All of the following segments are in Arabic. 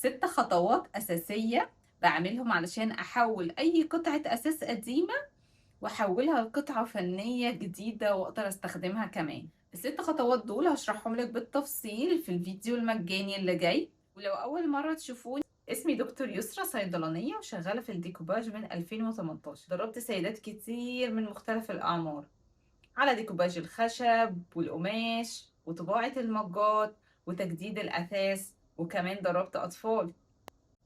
6 خطوات أساسية باعملهم علشان أحوّل أي قطعة أثاث قديمة وأحوّلها لقطعة فنية جديدة وأقدر أستخدمها كمان. ال6 خطوات دول هاشرحهم لِك بالتفصيل في الفيديو المجاني اللي جاي. ولو أول مرّة تشوفوني، اسمي دكتور يسرا، صيدلانية وشغّالة في الديكوباج من 2018. درّبت سيدات كتير من مختلف الأعمار على ديكوباج الخشب والقماش وطباعة المجات وتجديد الأثاث، وكمان درّبت أطفال.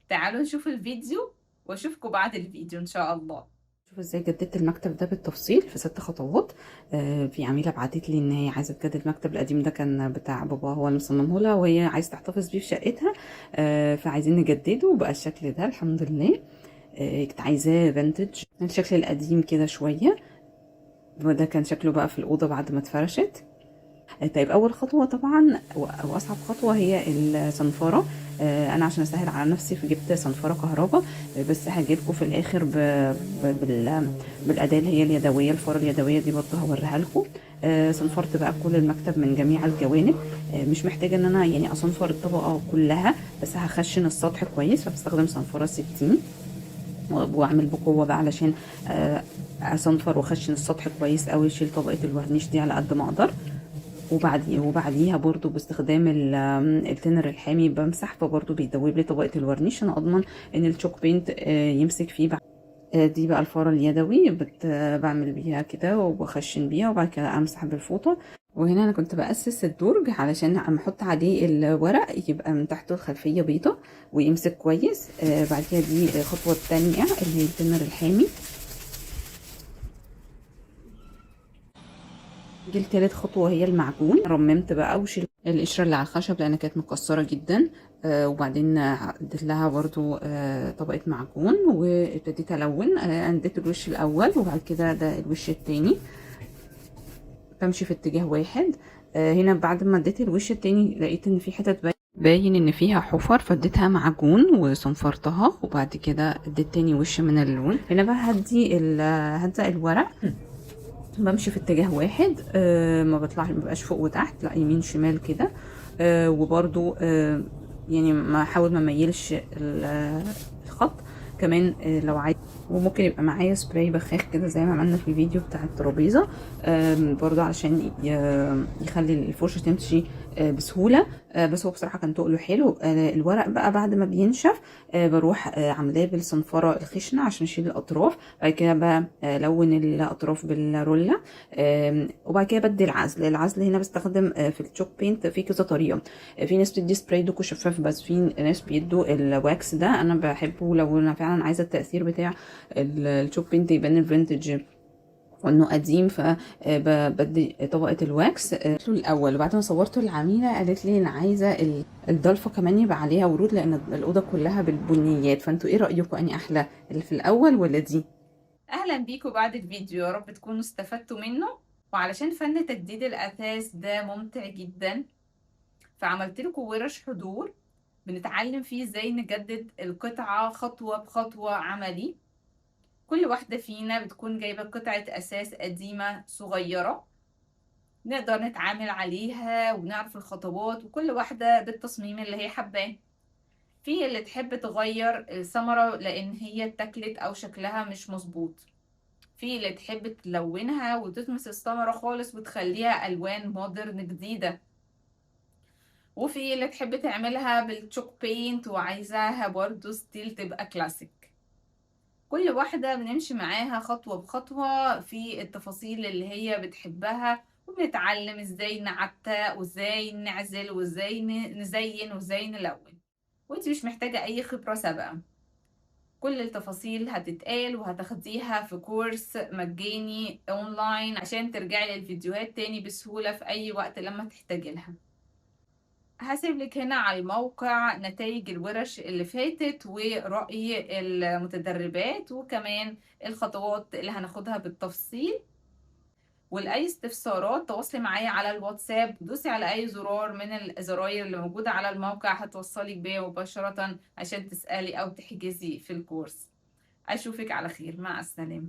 تعالوا نشوف الفيديو واشوفكم بعد الفيديو ان شاء الله. شوف ازاي جددت المكتب ده بالتفصيل في 6 خطوات. في عميله بعتت لي ان هي عايزه تجدد المكتب القديم ده، كان بتاع بابا هو اللي مصممه لها وهي عايزه تحتفظ بيه في شقتها. فعايزين نجدده وبقى الشكل ده الحمد لله. كنت عايزاه فانتج الشكل القديم كده شويه، وده كان شكله بقى في الاوضه بعد ما اتفرشت. طيب اول خطوه طبعا او اصعب خطوه هي الصنفره. انا عشان اسهل على نفسي فجبت صنفره كهرباء. بس هجيلكوا في الاخر بالاداه اللي هي اليدويه، الفاره اليدويه دي برضه هوريها لكم. صنفرت بقى كل المكتب من جميع الجوانب. مش محتاجه ان انا يعني اصنفر الطبقه كلها، بس هخشن السطح كويس، فبستخدم صنفره 60 واعمل بقوه بقى علشان اصنفر واخشن السطح كويس قوي، اشيل طبقه الورنيش دي على قد ما اقدر. وبعديها برضو باستخدام التنر الحامي بمسح، فبرضو بيدوب لي طبقة الورنيش عشان اضمن ان الشوك بينت يمسك فيه. دي بقى الفارة اليدوي بعمل بيها كده وبخشن بيها، وبعد كده امسح بالفوطة. وهنا انا كنت بأسس الدرج علشان اما احط عليه الورق يبقى من تحته الخلفية بيضة ويمسك كويس. بعد كده دي الخطوة التانية اللي هي التنر الحامي. دي التالت خطوة هي المعجون. رممت بقى وشيل القشرة اللي على الخشب لأنها كانت مكسرة جدا. وبعدين اديت لها برضو طبقة معجون وابتديت ألون. أنا اديت الوش الأول وبعد كده ده الوش التاني، بمشي في اتجاه واحد. هنا بعد ما اديت الوش التاني لقيت ان في حتت باين ان فيها حفر، فاديتها معجون وصنفرتها، وبعد كده اديت تاني وش من اللون. هنا بقى هلزق الورق. بمشي في اتجاه واحد، ما بطلعش، ما بقاش فوق وتحت، لا يمين شمال كده. وبرضو يعني ما احاول ما ميلش الخط كمان لو عايز. وممكن يبقى معايا سبراي بخاخ كده زي ما عملنا في الفيديو بتاع الترابيزه، برضو علشان يخلي الفرشه تمشي بسهوله. بس هو بصراحه كان تقله حلو. الورق بقى بعد ما بينشف بروح عاملاه بالصنفره الخشنه عشان اشيل الاطراف. بعد كده بقى لون الاطراف بالروله. وبعد كده بدي العزل هنا بستخدم في التشوك بينت في كذا طريقه. في ناس بتدي سبراي دوكو شفاف، بس في ناس بيدوا الواكس ده، انا بحبه لو انا فعلا عايزه التاثير بتاع التشوك بينت يبان الفينتج وانه قديم، فبدي طبقه الواكس الاول. وبعد ما صورته العميله قالت لي انا عايزه الضلفه كمان يبقى عليها ورود لان الاوضه كلها بالبنيات، فانتوا ايه رايكم اني احلى اللي في الاول ولا دي؟ اهلا بيكم بعد الفيديو، يا رب تكونوا استفدتوا منه. وعلشان فن تجديد الاثاث ده ممتع جدا، فعملت لكم ورش حضور بنتعلم فيه ازاي نجدد القطعة خطوة بخطوة عملي. كل واحدة فينا بتكون جايبة قطعة أساس قديمة صغيرة، نقدر نتعامل عليها ونعرف الخطوات، وكل واحدة بالتصميم اللي هي حباه. في اللي تحب تغير الثمرة لأن هي اتاكلت أو شكلها مش مظبوط. في اللي تحب تلونها وتطمس الثمرة خالص وتخليها ألوان مودرن جديدة. وفي اللي تحب تعملها بالتشوك بينت وعايزاها برضو ستيل تبقى كلاسيك. كل واحدة بنمشي معاها خطوة بخطوة في التفاصيل اللي هي بتحبها، وبنتعلم ازاي نعتق وازاي نعزل وازاي نزين وازاي نلون. وانتي مش محتاجة اي خبرة سابقة، كل التفاصيل هتتقال وهتاخديها في كورس مجاني اونلاين عشان ترجعي للفيديوهات تاني بسهولة في اي وقت لما تحتاجي لها. هسيب لك هنا على الموقع نتائج الورش اللي فاتت ورأي المتدربات وكمان الخطوات اللي هناخدها بالتفصيل. ولأي استفسارات تواصلي معايا على الواتساب، دوسي على أي زرار من الزراير اللي موجودة على الموقع هتوصلك بيا مباشرة عشان تسألي أو تحجزي في الكورس. أشوفك على خير، مع السلامة.